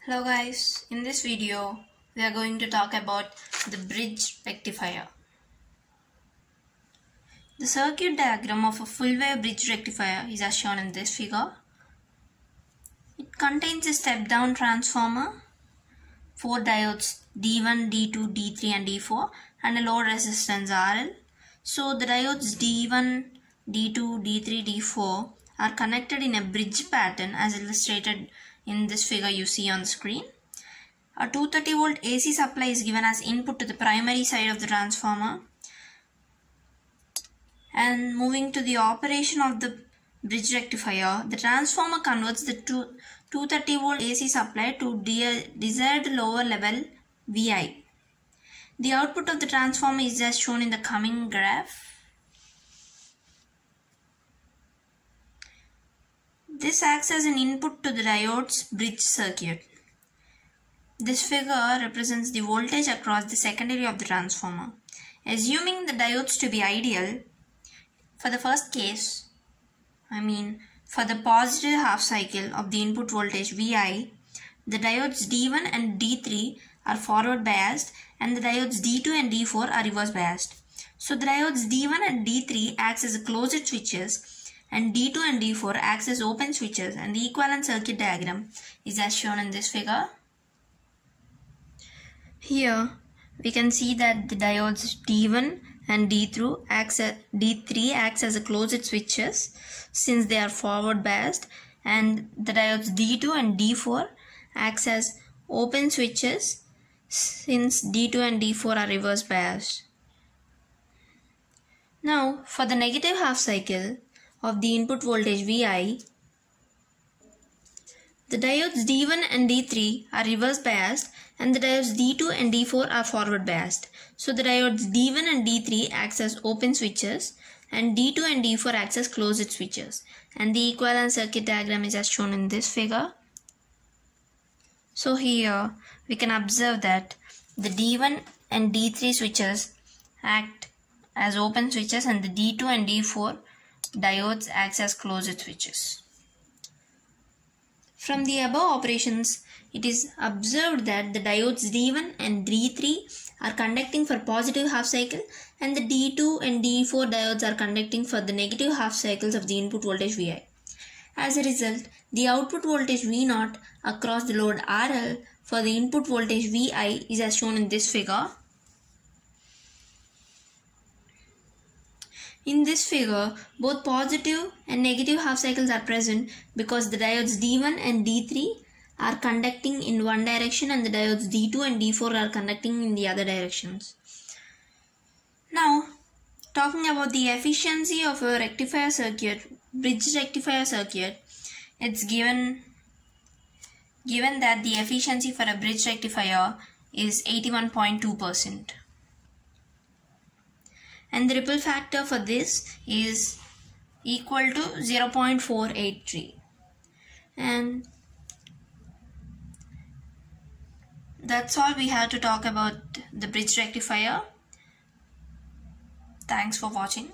Hello guys, in this video we are going to talk about the bridge rectifier. The circuit diagram of a full wave bridge rectifier is as shown in this figure. It contains a step down transformer, 4 diodes D1, D2, D3 and D4 and a load resistance RL. So the diodes D1, D2, D3, D4 are connected in a bridge pattern as illustrated in this figure you see on the screen. A 230 volt AC supply is given as input to the primary side of the transformer. And moving to the operation of the bridge rectifier, the transformer converts the 230 volt AC supply to desired lower level VI. The output of the transformer is as shown in the coming graph. This acts as an input to the diode's bridge circuit. This figure represents the voltage across the secondary of the transformer. Assuming the diodes to be ideal, for the first case, for the positive half cycle of the input voltage VI, the diodes D1 and D3 are forward biased and the diodes D2 and D4 are reverse biased. So the diodes D1 and D3 acts as closed switches and D2 and D4 acts as open switches, and the equivalent circuit diagram is as shown in this figure. Here we can see that the diodes D1 and D3 acts as closed switches since they are forward biased, and the diodes D2 and D4 acts as open switches since D2 and D4 are reverse biased. Now for the negative half cycle of the input voltage VI, the diodes D1 and D3 are reverse biased and the diodes D2 and D4 are forward biased. So the diodes D1 and D3 acts as open switches and D2 and D4 acts as closed switches, and the equivalent circuit diagram is as shown in this figure. So here we can observe that the D1 and D3 switches act as open switches and the D2 and D4 diodes acts as closed switches. From the above operations, it is observed that the diodes D1 and D3 are conducting for positive half cycle and the D2 and D4 diodes are conducting for the negative half cycles of the input voltage VI. As a result, the output voltage V0 across the load RL for the input voltage VI is as shown in this figure. In this figure, both positive and negative half cycles are present because the diodes D1 and D3 are conducting in one direction and the diodes D2 and D4 are conducting in the other directions. Now, talking about the efficiency of a rectifier circuit, bridge rectifier circuit, it's given that the efficiency for a bridge rectifier is 81.2%. And the ripple factor for this is equal to 0.483. And that's all we have to talk about the bridge rectifier. Thanks for watching.